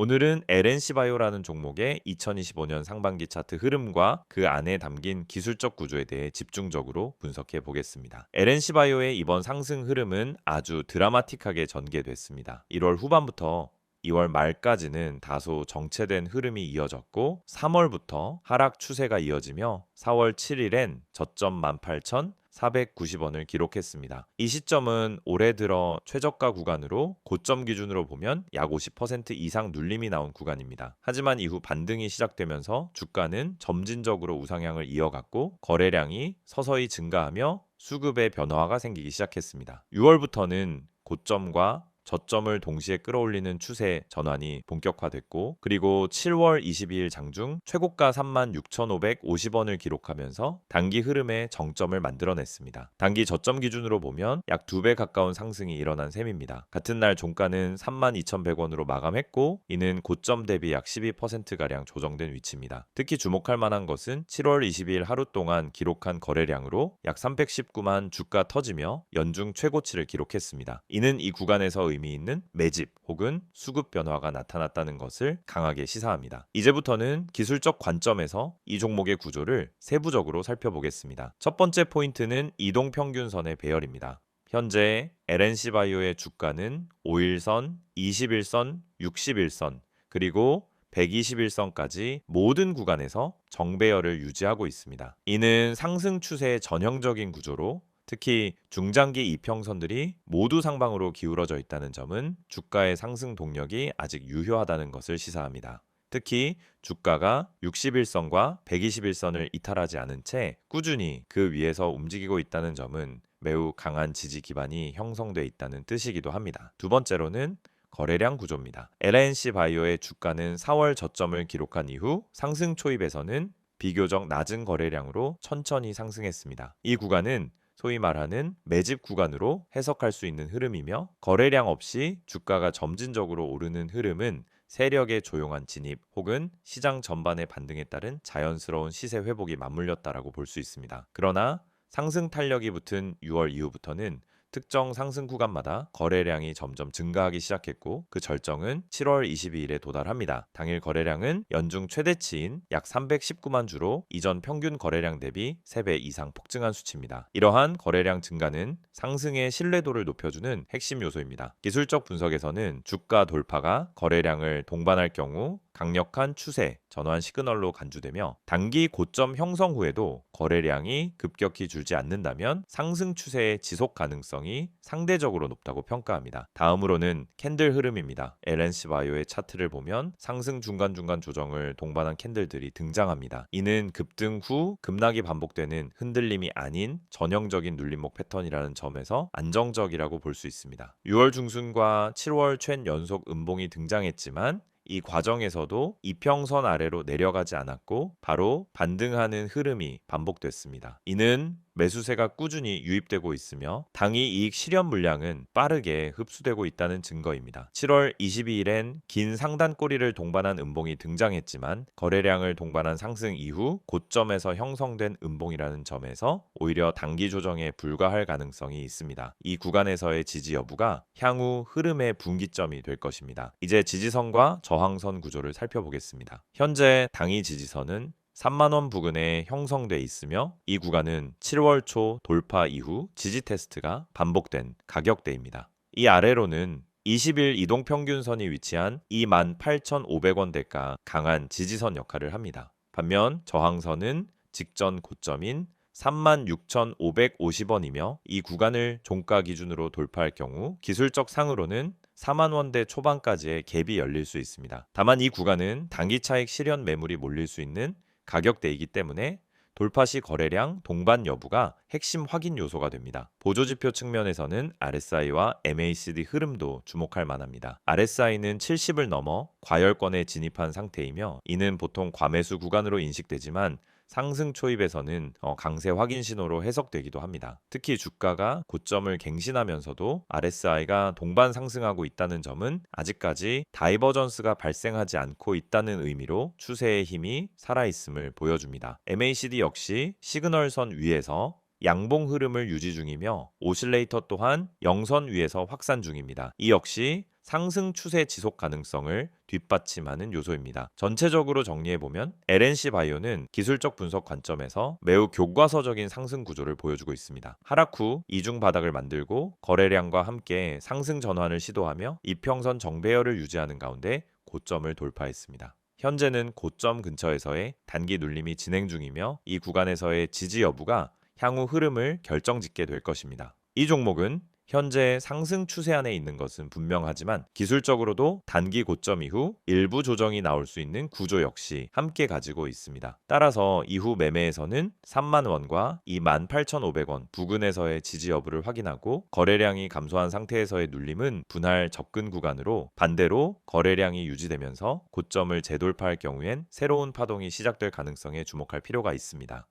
오늘은 LNC바이오라는 종목의 2025년 상반기 차트 흐름과 그 안에 담긴 기술적 구조에 대해 집중적으로 분석해 보겠습니다. LNC바이오의 이번 상승 흐름은 아주 드라마틱하게 전개됐습니다. 1월 후반부터 2월 말까지는 다소 정체된 흐름이 이어졌고 3월부터 하락 추세가 이어지며 4월 7일엔 저점 18,490원을 기록했습니다. 이 시점은 올해 들어 최저가 구간으로 고점 기준으로 보면 약 50% 이상 눌림이 나온 구간입니다. 하지만 이후 반등이 시작되면서 주가는 점진적으로 우상향을 이어갔고 거래량이 서서히 증가하며 수급의 변화가 생기기 시작했습니다. 6월부터는 고점과 저점을 동시에 끌어올리는 추세 전환이 본격화됐고 그리고 7월 22일 장중 최고가 36,550원을 기록하면서 단기 흐름의 정점을 만들어냈습니다. 단기 저점 기준으로 보면 약 2배 가까운 상승이 일어난 셈입니다. 같은 날 종가는 32,100원으로 마감했고 이는 고점 대비 약 12%가량 조정된 위치입니다. 특히 주목할 만한 것은 7월 22일 하루 동안 기록한 거래량으로 약 319만 주가 터지며 연중 최고치를 기록했습니다. 이는 이 구간에서 의미 있는 매집 혹은 수급 변화가 나타났다는 것을 강하게 시사합니다. 이제부터는 기술적 관점에서 이 종목의 구조를 세부적으로 살펴보겠습니다. 첫 번째 포인트는 이동평균선의 배열입니다. 현재 LNC바이오의 주가는 5일선, 21선, 61선, 그리고 121선까지 모든 구간에서 정배열을 유지하고 있습니다. 이는 상승 추세의 전형적인 구조로 특히 중장기 이평선들이 모두 상방으로 기울어져 있다는 점은 주가의 상승 동력이 아직 유효하다는 것을 시사합니다. 특히 주가가 61선과 121선을 이탈하지 않은 채 꾸준히 그 위에서 움직이고 있다는 점은 매우 강한 지지 기반이 형성돼 있다는 뜻이기도 합니다. 두 번째로는 거래량 구조입니다. LNC바이오의 주가는 4월 저점을 기록한 이후 상승 초입에서는 비교적 낮은 거래량으로 천천히 상승했습니다. 이 구간은 소위 말하는 매집 구간으로 해석할 수 있는 흐름이며 거래량 없이 주가가 점진적으로 오르는 흐름은 세력의 조용한 진입 혹은 시장 전반의 반등에 따른 자연스러운 시세 회복이 맞물렸다라고 볼 수 있습니다. 그러나 상승 탄력이 붙은 6월 이후부터는 특정 상승 구간마다 거래량이 점점 증가하기 시작했고 그 절정은 7월 22일에 도달합니다. 당일 거래량은 연중 최대치인 약 319만 주로 이전 평균 거래량 대비 3배 이상 폭증한 수치입니다. 이러한 거래량 증가는 상승의 신뢰도를 높여주는 핵심 요소입니다. 기술적 분석에서는 주가 돌파가 거래량을 동반할 경우 강력한 추세, 전환 시그널로 간주되며 단기 고점 형성 후에도 거래량이 급격히 줄지 않는다면 상승 추세의 지속 가능성이 상대적으로 높다고 평가합니다. 다음으로는 캔들 흐름입니다. LNC바이오의 차트를 보면 상승 중간중간 조정을 동반한 캔들들이 등장합니다. 이는 급등 후 급락이 반복되는 흔들림이 아닌 전형적인 눌림목 패턴이라는 점에서 안정적이라고 볼 수 있습니다. 6월 중순과 7월 챈 연속 음봉이 등장했지만 이 과정에서도 이평선 아래로 내려가지 않았고 바로 반등하는 흐름이 반복됐습니다. 이는 매수세가 꾸준히 유입되고 있으며 당위 이익 실현 물량은 빠르게 흡수되고 있다는 증거입니다. 7월 22일엔 긴 상단 꼬리를 동반한 음봉이 등장했지만 거래량을 동반한 상승 이후 고점에서 형성된 음봉이라는 점에서 오히려 단기 조정에 불과할 가능성이 있습니다. 이 구간에서의 지지 여부가 향후 흐름의 분기점이 될 것입니다. 이제 지지선과 저항선 구조를 살펴보겠습니다. 현재 당위 지지선은 3만원 부근에 형성돼 있으며 이 구간은 7월 초 돌파 이후 지지 테스트가 반복된 가격대입니다. 이 아래로는 20일 이동평균선이 위치한 28,500원대가 강한 지지선 역할을 합니다. 반면 저항선은 직전 고점인 36,550원이며 이 구간을 종가 기준으로 돌파할 경우 기술적 상으로는 4만 원대 초반까지의 갭이 열릴 수 있습니다. 다만 이 구간은 단기 차익 실현 매물이 몰릴 수 있는 가격대이기 때문에 돌파 시 거래량 동반 여부가 핵심 확인 요소가 됩니다. 보조지표 측면에서는 RSI와 MACD 흐름도 주목할 만합니다. RSI는 70을 넘어 과열권에 진입한 상태이며 이는 보통 과매수 구간으로 인식되지만 상승 초입에서는 강세 확인 신호로 해석되기도 합니다. 특히 주가가 고점을 갱신하면서도 RSI가 동반 상승하고 있다는 점은 아직까지 다이버전스가 발생하지 않고 있다는 의미로 추세의 힘이 살아있음을 보여줍니다. MACD 역시 시그널선 위에서 양봉 흐름을 유지 중이며 오실레이터 또한 영선 위에서 확산 중입니다. 이 역시 상승 추세 지속 가능성을 뒷받침하는 요소입니다. 전체적으로 정리해보면 LNC 바이오는 기술적 분석 관점에서 매우 교과서적인 상승 구조를 보여주고 있습니다. 하락 후 이중 바닥을 만들고 거래량과 함께 상승 전환을 시도하며 이평선 정배열을 유지하는 가운데 고점을 돌파했습니다. 현재는 고점 근처에서의 단기 눌림이 진행 중이며 이 구간에서의 지지 여부가 향후 흐름을 결정짓게 될 것입니다. 이 종목은 현재 상승 추세 안에 있는 것은 분명하지만 기술적으로도 단기 고점 이후 일부 조정이 나올 수 있는 구조 역시 함께 가지고 있습니다. 따라서 이후 매매에서는 3만 원과 28,500원 부근에서의 지지 여부를 확인하고 거래량이 감소한 상태에서의 눌림은 분할 접근 구간으로 반대로 거래량이 유지되면서 고점을 재돌파할 경우엔 새로운 파동이 시작될 가능성에 주목할 필요가 있습니다.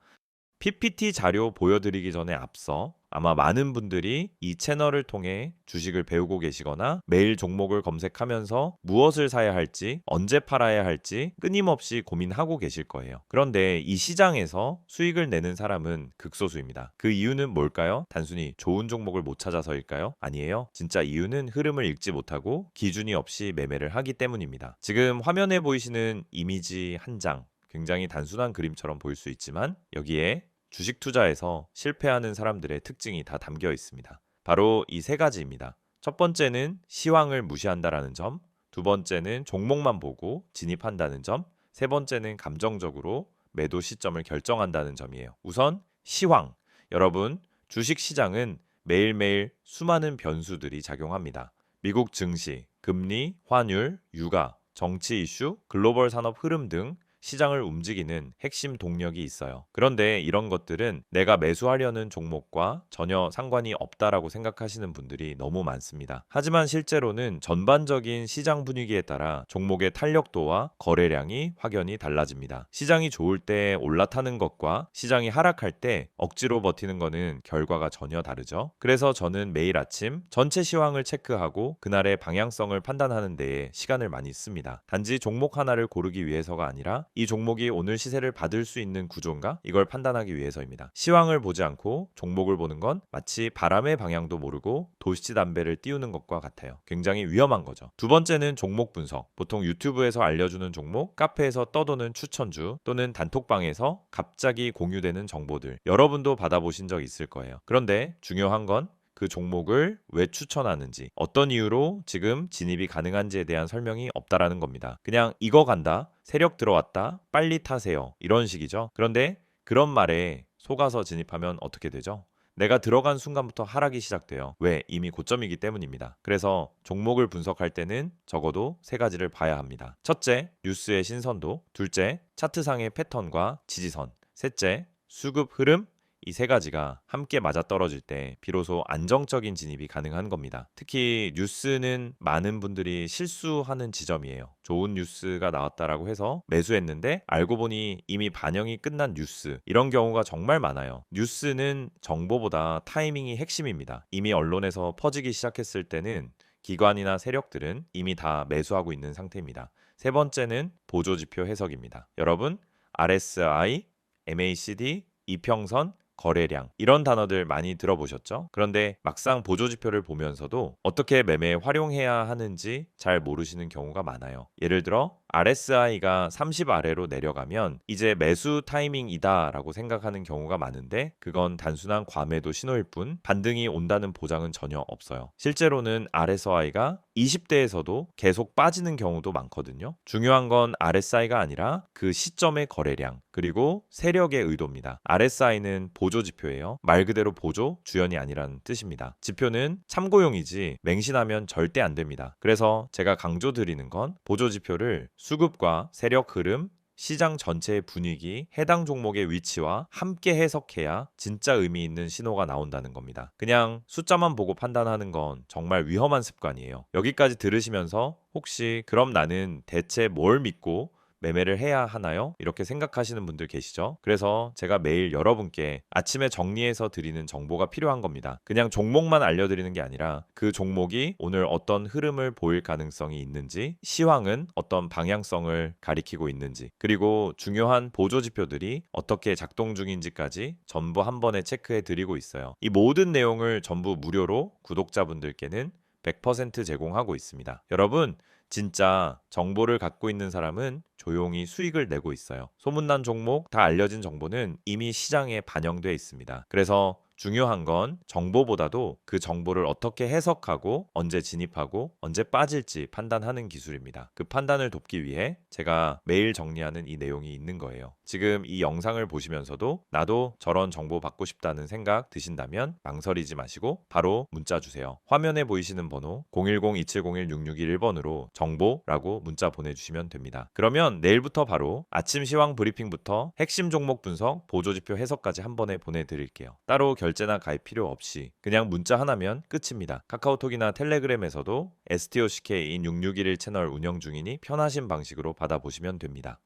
PPT 자료 보여드리기 전에 앞서 아마 많은 분들이 이 채널을 통해 주식을 배우고 계시거나 매일 종목을 검색하면서 무엇을 사야 할지, 언제 팔아야 할지 끊임없이 고민하고 계실 거예요. 그런데 이 시장에서 수익을 내는 사람은 극소수입니다. 그 이유는 뭘까요? 단순히 좋은 종목을 못 찾아서일까요? 아니에요. 진짜 이유는 흐름을 읽지 못하고 기준이 없이 매매를 하기 때문입니다. 지금 화면에 보이시는 이미지 한 장, 굉장히 단순한 그림처럼 보일 수 있지만 여기에 주식 투자에서 실패하는 사람들의 특징이 다 담겨 있습니다. 바로 이 세 가지입니다. 첫 번째는 시황을 무시한다라는 점, 두 번째는 종목만 보고 진입한다는 점, 세 번째는 감정적으로 매도 시점을 결정한다는 점이에요. 우선 시황. 여러분, 주식 시장은 매일매일 수많은 변수들이 작용합니다. 미국 증시, 금리, 환율, 유가, 정치 이슈, 글로벌 산업 흐름 등 시장을 움직이는 핵심 동력이 있어요. 그런데 이런 것들은 내가 매수하려는 종목과 전혀 상관이 없다라고 생각하시는 분들이 너무 많습니다. 하지만 실제로는 전반적인 시장 분위기에 따라 종목의 탄력도와 거래량이 확연히 달라집니다. 시장이 좋을 때 올라타는 것과 시장이 하락할 때 억지로 버티는 것은 결과가 전혀 다르죠. 그래서 저는 매일 아침 전체 시황을 체크하고 그날의 방향성을 판단하는 데에 시간을 많이 씁니다. 단지 종목 하나를 고르기 위해서가 아니라 이 종목이 오늘 시세를 받을 수 있는 구조인가? 이걸 판단하기 위해서입니다. 시황을 보지 않고 종목을 보는 건 마치 바람의 방향도 모르고 도시지 담배를 띄우는 것과 같아요. 굉장히 위험한 거죠. 두 번째는 종목 분석. 보통 유튜브에서 알려주는 종목, 카페에서 떠도는 추천주 또는 단톡방에서 갑자기 공유되는 정보들. 여러분도 받아보신 적 있을 거예요. 그런데 중요한 건 그 종목을 왜 추천하는지, 어떤 이유로 지금 진입이 가능한지에 대한 설명이 없다라는 겁니다. 그냥 이거 간다, 세력 들어왔다, 빨리 타세요. 이런 식이죠. 그런데 그런 말에 속아서 진입하면 어떻게 되죠? 내가 들어간 순간부터 하락이 시작돼요. 왜? 이미 고점이기 때문입니다. 그래서 종목을 분석할 때는 적어도 세 가지를 봐야 합니다. 첫째, 뉴스의 신선도. 둘째, 차트상의 패턴과 지지선. 셋째, 수급 흐름. 이 세 가지가 함께 맞아떨어질 때 비로소 안정적인 진입이 가능한 겁니다. 특히 뉴스는 많은 분들이 실수하는 지점이에요. 좋은 뉴스가 나왔다라고 해서 매수했는데 알고 보니 이미 반영이 끝난 뉴스. 이런 경우가 정말 많아요. 뉴스는 정보보다 타이밍이 핵심입니다. 이미 언론에서 퍼지기 시작했을 때는 기관이나 세력들은 이미 다 매수하고 있는 상태입니다. 세 번째는 보조지표 해석입니다. 여러분, RSI, MACD, 이평선, 거래량 이런 단어들 많이 들어보셨죠? 그런데 막상 보조지표를 보면서도 어떻게 매매에 활용해야 하는지 잘 모르시는 경우가 많아요. 예를 들어 RSI가 30 아래로 내려가면 이제 매수 타이밍이다 라고 생각하는 경우가 많은데 그건 단순한 과매도 신호일 뿐 반등이 온다는 보장은 전혀 없어요. 실제로는 RSI가 20대에서도 계속 빠지는 경우도 많거든요. 중요한 건 RSI가 아니라 그 시점의 거래량 그리고 세력의 의도입니다. RSI는 보조지표예요. 말 그대로 보조, 주연이 아니라는 뜻입니다. 지표는 참고용이지 맹신하면 절대 안 됩니다. 그래서 제가 강조드리는 건 보조지표를 수급과 세력 흐름, 시장 전체의 분위기, 해당 종목의 위치와 함께 해석해야 진짜 의미 있는 신호가 나온다는 겁니다. 그냥 숫자만 보고 판단하는 건 정말 위험한 습관이에요. 여기까지 들으시면서 혹시 그럼 나는 대체 뭘 믿고 매매를 해야 하나요? 이렇게 생각하시는 분들 계시죠? 그래서 제가 매일 여러분께 아침에 정리해서 드리는 정보가 필요한 겁니다. 그냥 종목만 알려드리는 게 아니라 그 종목이 오늘 어떤 흐름을 보일 가능성이 있는지, 시황은 어떤 방향성을 가리키고 있는지, 그리고 중요한 보조지표들이 어떻게 작동 중인지까지 전부 한 번에 체크해 드리고 있어요. 이 모든 내용을 전부 무료로 구독자분들께는 100% 제공하고 있습니다. 여러분, 진짜 정보를 갖고 있는 사람은 조용히 수익을 내고 있어요. 소문난 종목, 다 알려진 정보는 이미 시장에 반영돼 있습니다. 그래서 중요한 건 정보보다도 그 정보를 어떻게 해석하고 언제 진입하고 언제 빠질지 판단하는 기술입니다. 그 판단을 돕기 위해 제가 매일 정리하는 이 내용이 있는 거예요. 지금 이 영상을 보시면서도 나도 저런 정보 받고 싶다는 생각 드신다면 망설이지 마시고 바로 문자 주세요. 화면에 보이시는 번호 010-2701-6621번으로 정보라고 문자 보내주시면 됩니다. 그러면 내일부터 바로 아침 시황 브리핑부터 핵심 종목 분석, 보조지표 해석까지 한 번에 보내드릴게요. 따로 결제나 가입 필요 없이 그냥 문자 하나면 끝입니다. 카카오톡이나 텔레그램에서도 STOCK인 6611 채널 운영 중이니 편하신 방식으로 받아보시면 됩니다.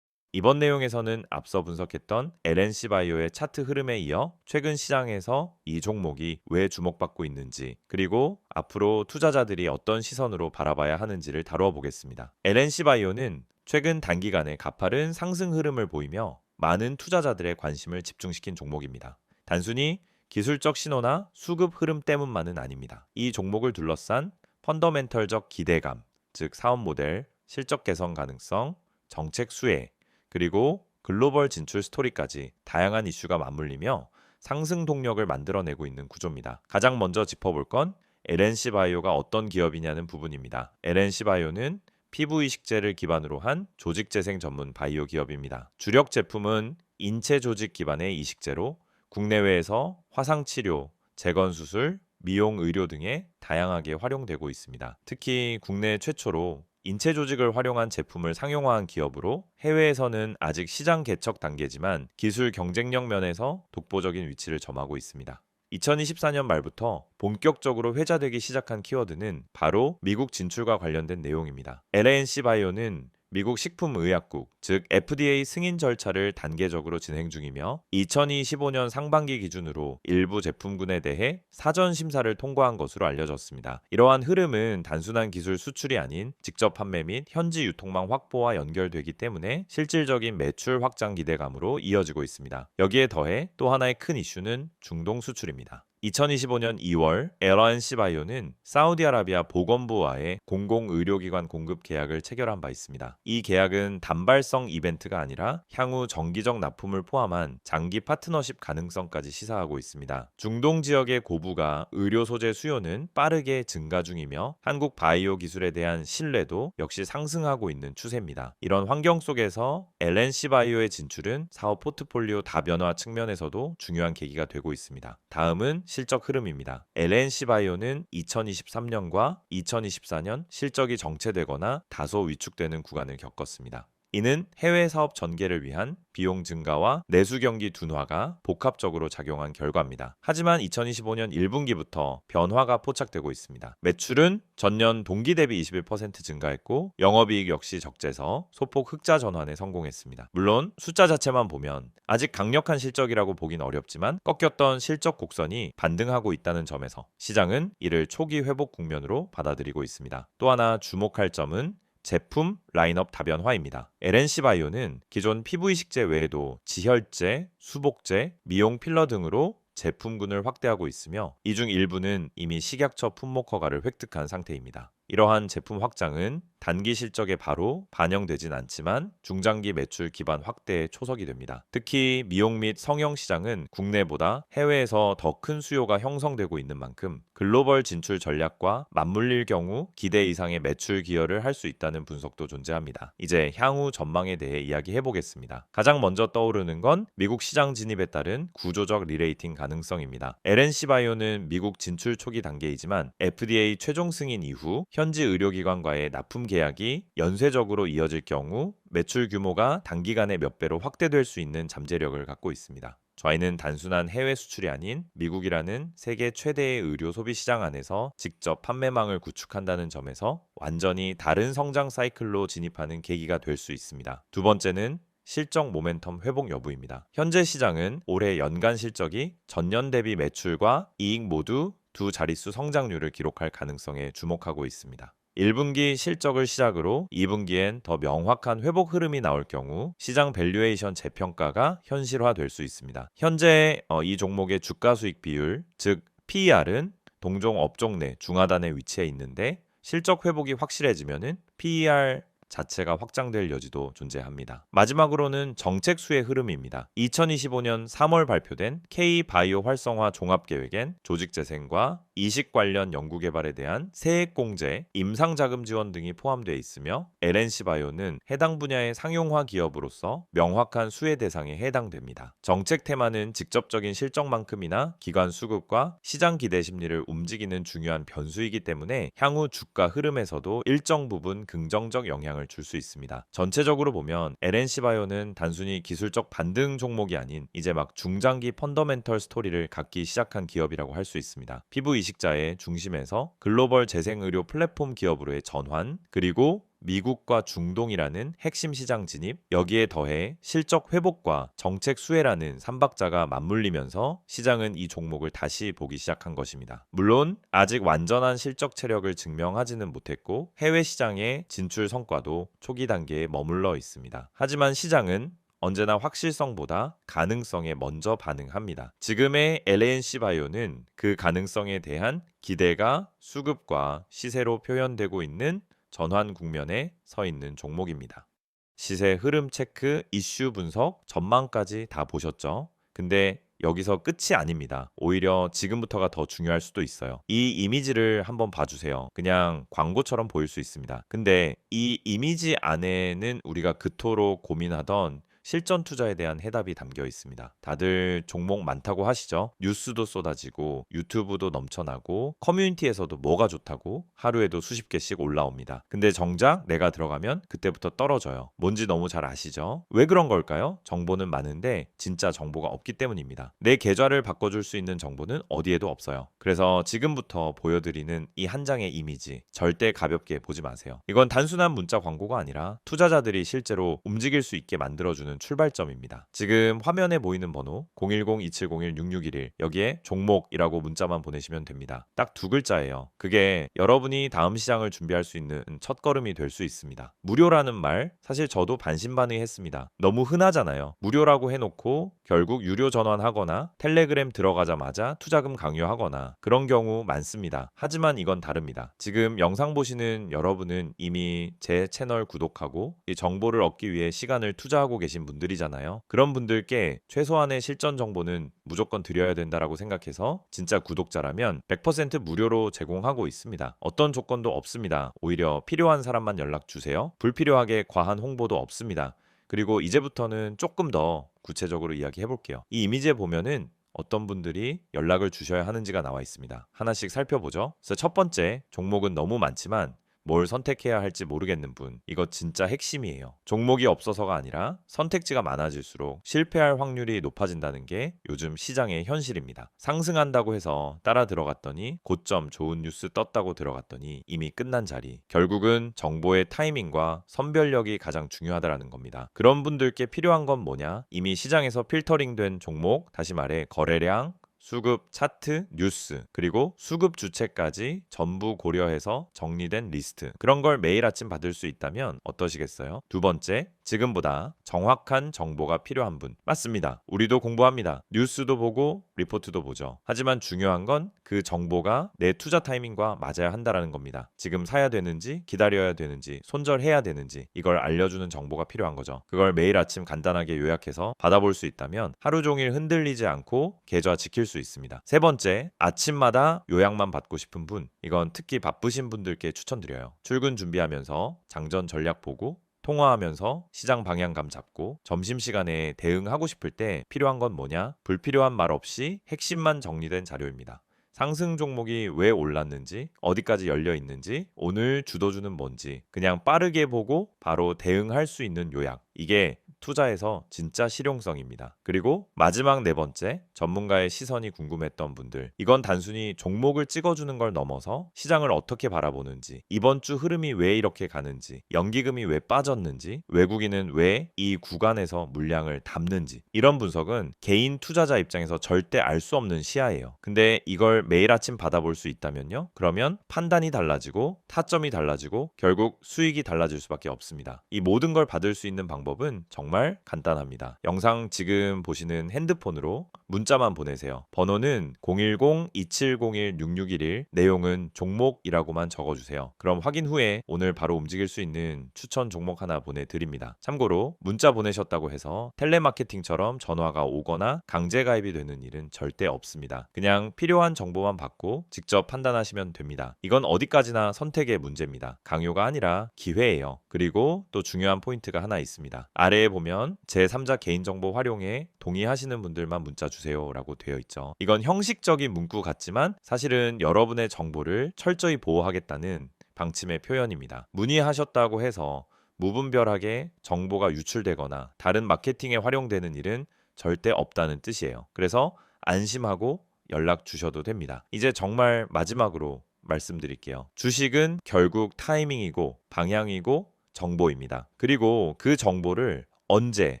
이번 내용에서는 앞서 분석했던 LNC바이오의 차트 흐름에 이어 최근 시장에서 이 종목이 왜 주목받고 있는지, 그리고 앞으로 투자자들이 어떤 시선으로 바라봐야 하는지를 다루어 보겠습니다. LNC바이오는 최근 단기간에 가파른 상승 흐름을 보이며 많은 투자자들의 관심을 집중시킨 종목입니다. 단순히 기술적 신호나 수급 흐름 때문만은 아닙니다. 이 종목을 둘러싼 펀더멘털적 기대감, 즉 사업 모델, 실적 개선 가능성, 정책 수혜, 그리고 글로벌 진출 스토리까지 다양한 이슈가 맞물리며 상승 동력을 만들어내고 있는 구조입니다. 가장 먼저 짚어볼 건 LNC바이오가 어떤 기업이냐는 부분입니다. LNC바이오는 피부 이식제를 기반으로 한 조직재생 전문 바이오 기업입니다. 주력 제품은 인체 조직 기반의 이식제로 국내외에서 화상치료, 재건수술, 미용 의료 등에 다양하게 활용되고 있습니다. 특히 국내 최초로 인체 조직을 활용한 제품을 상용화한 기업으로 해외에서는 아직 시장 개척 단계지만 기술 경쟁력 면에서 독보적인 위치를 점하고 있습니다. 2024년 말부터 본격적으로 회자되기 시작한 키워드는 바로 미국 진출과 관련된 내용입니다. LNC바이오는 미국 식품의약국, 즉 FDA 승인 절차를 단계적으로 진행 중이며 2025년 상반기 기준으로 일부 제품군에 대해 사전 심사를 통과한 것으로 알려졌습니다. 이러한 흐름은 단순한 기술 수출이 아닌 직접 판매 및 현지 유통망 확보와 연결되기 때문에 실질적인 매출 확장 기대감으로 이어지고 있습니다. 여기에 더해 또 하나의 큰 이슈는 중동 수출입니다. 2025년 2월 LNC바이오는 사우디아라비아 보건부와의 공공의료기관 공급 계약을 체결한 바 있습니다. 이 계약은 단발성 이벤트가 아니라 향후 정기적 납품을 포함한 장기 파트너십 가능성까지 시사하고 있습니다. 중동 지역의 고부가 의료 소재 수요는 빠르게 증가 중이며 한국 바이오 기술에 대한 신뢰도 역시 상승하고 있는 추세입니다. 이런 환경 속에서 LNC바이오의 진출은 사업 포트폴리오 다변화 측면에서도 중요한 계기가 되고 있습니다. 다음은 실적 흐름입니다. LNC바이오는 2023년과 2024년 실적이 정체되거나 다소 위축되는 구간을 겪었습니다. 이는 해외 사업 전개를 위한 비용 증가와 내수 경기 둔화가 복합적으로 작용한 결과입니다. 하지만 2025년 1분기부터 변화가 포착되고 있습니다. 매출은 전년 동기 대비 21% 증가했고 영업이익 역시 적재서 소폭 흑자 전환에 성공했습니다. 물론 숫자 자체만 보면 아직 강력한 실적이라고 보긴 어렵지만 꺾였던 실적 곡선이 반등하고 있다는 점에서 시장은 이를 초기 회복 국면으로 받아들이고 있습니다. 또 하나 주목할 점은 제품 라인업 다변화입니다. LNC바이오는 기존 피부 이식제 외에도 지혈제, 수복제, 미용 필러 등으로 제품군을 확대하고 있으며 이 중 일부는 이미 식약처 품목 허가를 획득한 상태입니다. 이러한 제품 확장은 단기 실적에 바로 반영되진 않지만 중장기 매출 기반 확대에 초석이 됩니다. 특히 미용 및 성형 시장은 국내보다 해외에서 더 큰 수요가 형성되고 있는 만큼 글로벌 진출 전략과 맞물릴 경우 기대 이상의 매출 기여를 할 수 있다는 분석도 존재합니다. 이제 향후 전망에 대해 이야기해 보겠습니다. 가장 먼저 떠오르는 건 미국 시장 진입에 따른 구조적 리레이팅 가능성입니다. LNC바이오는 미국 진출 초기 단계이지만 FDA 최종 승인 이후 현지 의료기관과의 납품 계약이 연쇄적으로 이어질 경우 매출 규모가 단기간에 몇 배로 확대될 수 있는 잠재력을 갖고 있습니다. 저희는 단순한 해외 수출이 아닌 미국이라는 세계 최대의 의료 소비 시장 안에서 직접 판매망을 구축한다는 점에서 완전히 다른 성장 사이클로 진입하는 계기가 될 수 있습니다. 두 번째는 실적 모멘텀 회복 여부입니다. 현재 시장은 올해 연간 실적이 전년 대비 매출과 이익 모두 두 자릿수 성장률을 기록할 가능성에 주목하고 있습니다. 1분기 실적을 시작으로 2분기엔 더 명확한 회복 흐름이 나올 경우 시장 밸류에이션 재평가가 현실화될 수 있습니다. 현재 이 종목의 주가 수익 비율, 즉 PER은 동종 업종 내 중하단에 위치해 있는데 실적 회복이 확실해지면은 PER 자체가 확장될 여지도 존재합니다. 마지막으로는 정책 수혜 흐름입니다. 2025년 3월 발표된 K-바이오 활성화 종합계획엔 조직재생과 이식 관련 연구개발에 대한 세액공제, 임상자금 지원 등이 포함되어 있으며 LNC바이오는 해당 분야의 상용화 기업으로서 명확한 수혜 대상에 해당됩니다. 정책 테마는 직접적인 실적만큼이나 기관 수급과 시장 기대 심리를 움직이는 중요한 변수이기 때문에 향후 주가 흐름에서도 일정 부분 긍정적 영향을 줄 수 있습니다. 전체적으로 보면 LNC바이오는 단순히 기술적 반등 종목이 아닌 이제 막 중장기 펀더멘털 스토리를 갖기 시작한 기업이라고 할 수 있습니다. 피부 이식자의 중심에서 글로벌 재생의료 플랫폼 기업으로의 전환, 그리고 미국과 중동이라는 핵심 시장 진입, 여기에 더해 실적 회복과 정책 수혜라는 삼박자가 맞물리면서 시장은 이 종목을 다시 보기 시작한 것입니다. 물론 아직 완전한 실적 체력을 증명하지는 못했고 해외 시장의 진출 성과도 초기 단계에 머물러 있습니다. 하지만 시장은 언제나 확실성보다 가능성에 먼저 반응합니다. 지금의 LNC바이오는 그 가능성에 대한 기대가 수급과 시세로 표현되고 있는 전환 국면에 서 있는 종목입니다. 시세 흐름 체크, 이슈 분석, 전망까지 다 보셨죠? 근데 여기서 끝이 아닙니다. 오히려 지금부터가 더 중요할 수도 있어요. 이 이미지를 한번 봐주세요. 그냥 광고처럼 보일 수 있습니다. 근데 이 이미지 안에는 우리가 그토록 고민하던 실전 투자에 대한 해답이 담겨 있습니다. 다들 종목 많다고 하시죠? 뉴스도 쏟아지고 유튜브도 넘쳐나고 커뮤니티에서도 뭐가 좋다고 하루에도 수십 개씩 올라옵니다. 근데 정작 내가 들어가면 그때부터 떨어져요. 뭔지 너무 잘 아시죠? 왜 그런 걸까요? 정보는 많은데 진짜 정보가 없기 때문입니다. 내 계좌를 바꿔줄 수 있는 정보는 어디에도 없어요. 그래서 지금부터 보여드리는 이 한 장의 이미지 절대 가볍게 보지 마세요. 이건 단순한 문자 광고가 아니라 투자자들이 실제로 움직일 수 있게 만들어주는 출발점입니다. 지금 화면에 보이는 번호 010-2701-6611 여기에 종목이라고 문자만 보내시면 됩니다. 딱 두 글자예요. 그게 여러분이 다음 시장을 준비할 수 있는 첫걸음이 될 수 있습니다. 무료라는 말 사실 저도 반신반의했습니다. 너무 흔하잖아요. 무료라고 해놓고 결국 유료 전환하거나 텔레그램 들어가자마자 투자금 강요하거나 그런 경우 많습니다. 하지만 이건 다릅니다. 지금 영상 보시는 여러분은 이미 제 채널 구독하고 이 정보를 얻기 위해 시간을 투자하고 계신 분들이잖아요. 그런 분들께 최소한의 실전 정보는 무조건 드려야 된다라고 생각해서 진짜 구독자라면 100% 무료로 제공하고 있습니다. 어떤 조건도 없습니다. 오히려 필요한 사람만 연락 주세요. 불필요하게 과한 홍보도 없습니다. 그리고 이제부터는 조금 더 구체적으로 이야기해 볼게요. 이 이미지에 보면은 어떤 분들이 연락을 주셔야 하는지가 나와 있습니다. 하나씩 살펴보죠. 그래서 첫 번째, 종목은 너무 많지만 뭘 선택해야 할지 모르겠는 분, 이거 진짜 핵심이에요. 종목이 없어서가 아니라 선택지가 많아질수록 실패할 확률이 높아진다는 게 요즘 시장의 현실입니다. 상승한다고 해서 따라 들어갔더니 고점 좋은 뉴스 떴다고 들어갔더니 이미 끝난 자리. 결국은 정보의 타이밍과 선별력이 가장 중요하다는 겁니다. 그런 분들께 필요한 건 뭐냐? 이미 시장에서 필터링된 종목, 다시 말해 거래량, 수급 차트, 뉴스, 그리고 수급 주체까지 전부 고려해서 정리된 리스트. 그런 걸 매일 아침 받을 수 있다면 어떠시겠어요? 두 번째, 지금보다 정확한 정보가 필요한 분. 맞습니다. 우리도 공부합니다. 뉴스도 보고 리포트도 보죠. 하지만 중요한 건 그 정보가 내 투자 타이밍과 맞아야 한다는 겁니다. 지금 사야 되는지, 기다려야 되는지, 손절해야 되는지 이걸 알려주는 정보가 필요한 거죠. 그걸 매일 아침 간단하게 요약해서 받아볼 수 있다면 하루 종일 흔들리지 않고 계좌 지킬 수 있습니다. 세 번째, 아침마다 요약만 받고 싶은 분. 이건 특히 바쁘신 분들께 추천드려요. 출근 준비하면서 장전 전략 보고 통화하면서 시장 방향감 잡고 점심시간에 대응하고 싶을 때 필요한 건 뭐냐? 불필요한 말 없이 핵심만 정리된 자료입니다. 상승 종목이 왜 올랐는지, 어디까지 열려 있는지, 오늘 주도주는 뭔지 그냥 빠르게 보고 바로 대응할 수 있는 요약. 이게 투자에서 진짜 실용성입니다. 그리고 마지막 네 번째, 전문가의 시선이 궁금했던 분들. 이건 단순히 종목을 찍어주는 걸 넘어서 시장을 어떻게 바라보는지, 이번 주 흐름이 왜 이렇게 가는지, 연기금이 왜 빠졌는지, 외국인은 왜 이 구간에서 물량을 담는지, 이런 분석은 개인 투자자 입장에서 절대 알 수 없는 시야예요. 근데 이걸 매일 아침 받아볼 수 있다면요? 그러면 판단이 달라지고 타점이 달라지고 결국 수익이 달라질 수밖에 없습니다. 이 모든 걸 받을 수 있는 방법은 정말 간단합니다. 영상 지금 보시는 핸드폰으로 문자만 보내세요. 번호는 010-2701-6611, 내용은 종목이라고만 적어주세요. 그럼 확인 후에 오늘 바로 움직일 수 있는 추천 종목 하나 보내드립니다. 참고로 문자 보내셨다고 해서 텔레마케팅처럼 전화가 오거나 강제 가입이 되는 일은 절대 없습니다. 그냥 필요한 정보만 받고 직접 판단하시면 됩니다. 이건 어디까지나 선택의 문제입니다. 강요가 아니라 기회예요. 그리고 또 중요한 포인트가 하나 있습니다. 아래에 보면 제3자 개인정보 활용에 동의하시는 분들만 문자 주세요 라고 되어 있죠. 이건 형식적인 문구 같지만 사실은 여러분의 정보를 철저히 보호하겠다는 방침의 표현입니다. 문의하셨다고 해서 무분별하게 정보가 유출되거나 다른 마케팅에 활용되는 일은 절대 없다는 뜻이에요. 그래서 안심하고 연락 주셔도 됩니다. 이제 정말 마지막으로 말씀드릴게요. 주식은 결국 타이밍이고 방향이고 정보입니다. 그리고 그 정보를 언제,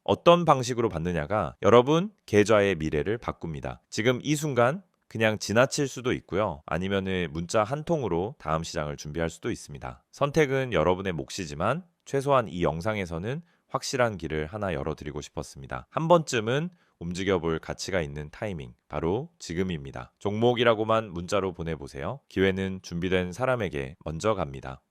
어떤 방식으로 받느냐가 여러분 계좌의 미래를 바꿉니다. 지금 이 순간 그냥 지나칠 수도 있고요. 아니면은 문자 한 통으로 다음 시장을 준비할 수도 있습니다. 선택은 여러분의 몫이지만 최소한 이 영상에서는 확실한 길을 하나 열어드리고 싶었습니다. 한 번쯤은 움직여볼 가치가 있는 타이밍, 바로 지금입니다. 종목이라고만 문자로 보내보세요. 기회는 준비된 사람에게 먼저 갑니다.